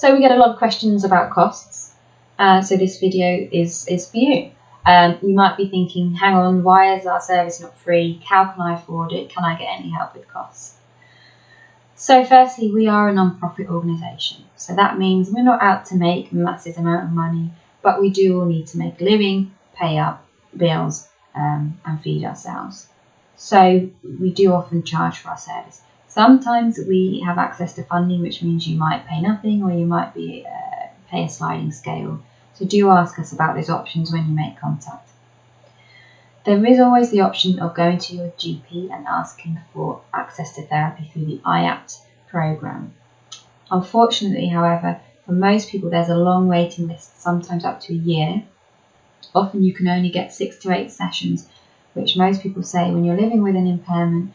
So we get a lot of questions about costs, so this video is for you. You might be thinking, hang on, why is our service not free? How can I afford it? Can I get any help with costs? So firstly, we are a non-profit organisation, so that means we're not out to make a massive amount of money, but we do all need to make a living, pay up bills and feed ourselves. So we do often charge for our service. Sometimes we have access to funding, which means you might pay nothing or you might pay a sliding scale. So do ask us about those options when you make contact. There is always the option of going to your GP and asking for access to therapy through the IAPT programme. Unfortunately, however, for most people there's a long waiting list, sometimes up to a year. Often you can only get 6 to 8 sessions, which most people say when you're living with an impairment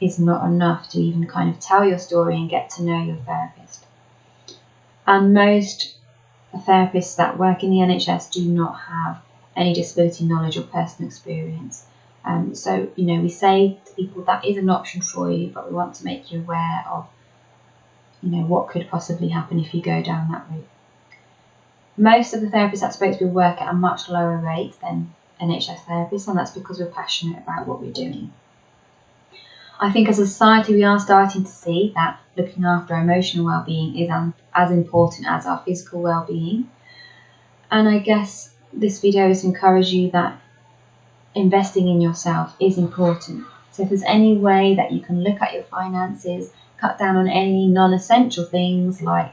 is not enough to even kind of tell your story and get to know your therapist. And most therapists that work in the NHS do not have any disability knowledge or personal experience. So, we say to people that is an option for you, but we want to make you aware of, what could possibly happen if you go down that route. Most of the therapists that spoke to me work at a much lower rate than NHS therapists, and that's because we're passionate about what we're doing. I think as a society we are starting to see that looking after our emotional well-being is as important as our physical well-being. And I guess this video is to encourage you that investing in yourself is important. So if there's any way that you can look at your finances, cut down on any non-essential things like,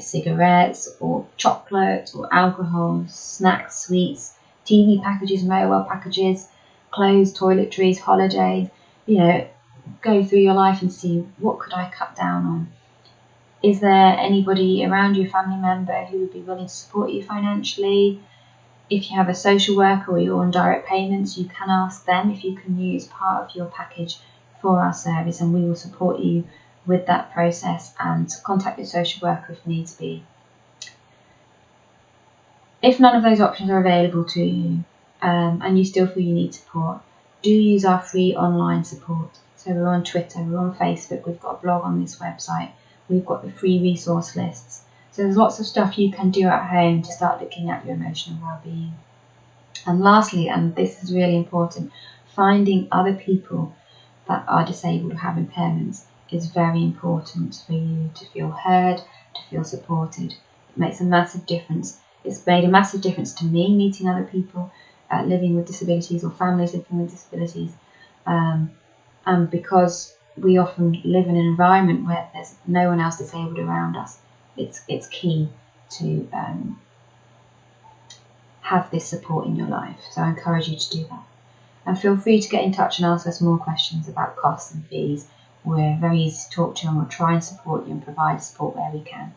cigarettes or chocolate or alcohol, snacks, sweets, TV packages, mobile packages, clothes, toiletries, holidays, go through your life and see what could I cut down on. Is there anybody around you, a family member, who would be willing to support you financially? If you have a social worker or you're on direct payments, you can ask them if you can use part of your package for our service, and we will support you with that process and contact your social worker if needs be. If none of those options are available to you and you still feel you need support, do use our free online support. So we're on Twitter, we're on Facebook, we've got a blog on this website, we've got the free resource lists. So there's lots of stuff you can do at home to start looking at your emotional well-being. And lastly, and this is really important, finding other people that are disabled or have impairments is very important for you to feel heard, to feel supported. It makes a massive difference. It's made a massive difference to me meeting other people living with disabilities or families living with disabilities. And because we often live in an environment where there's no one else disabled around us, it's key to have this support in your life. So I encourage you to do that. And feel free to get in touch and ask us more questions about costs and fees. We're very easy to talk to and we'll try and support you and provide support where we can.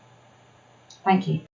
Thank you.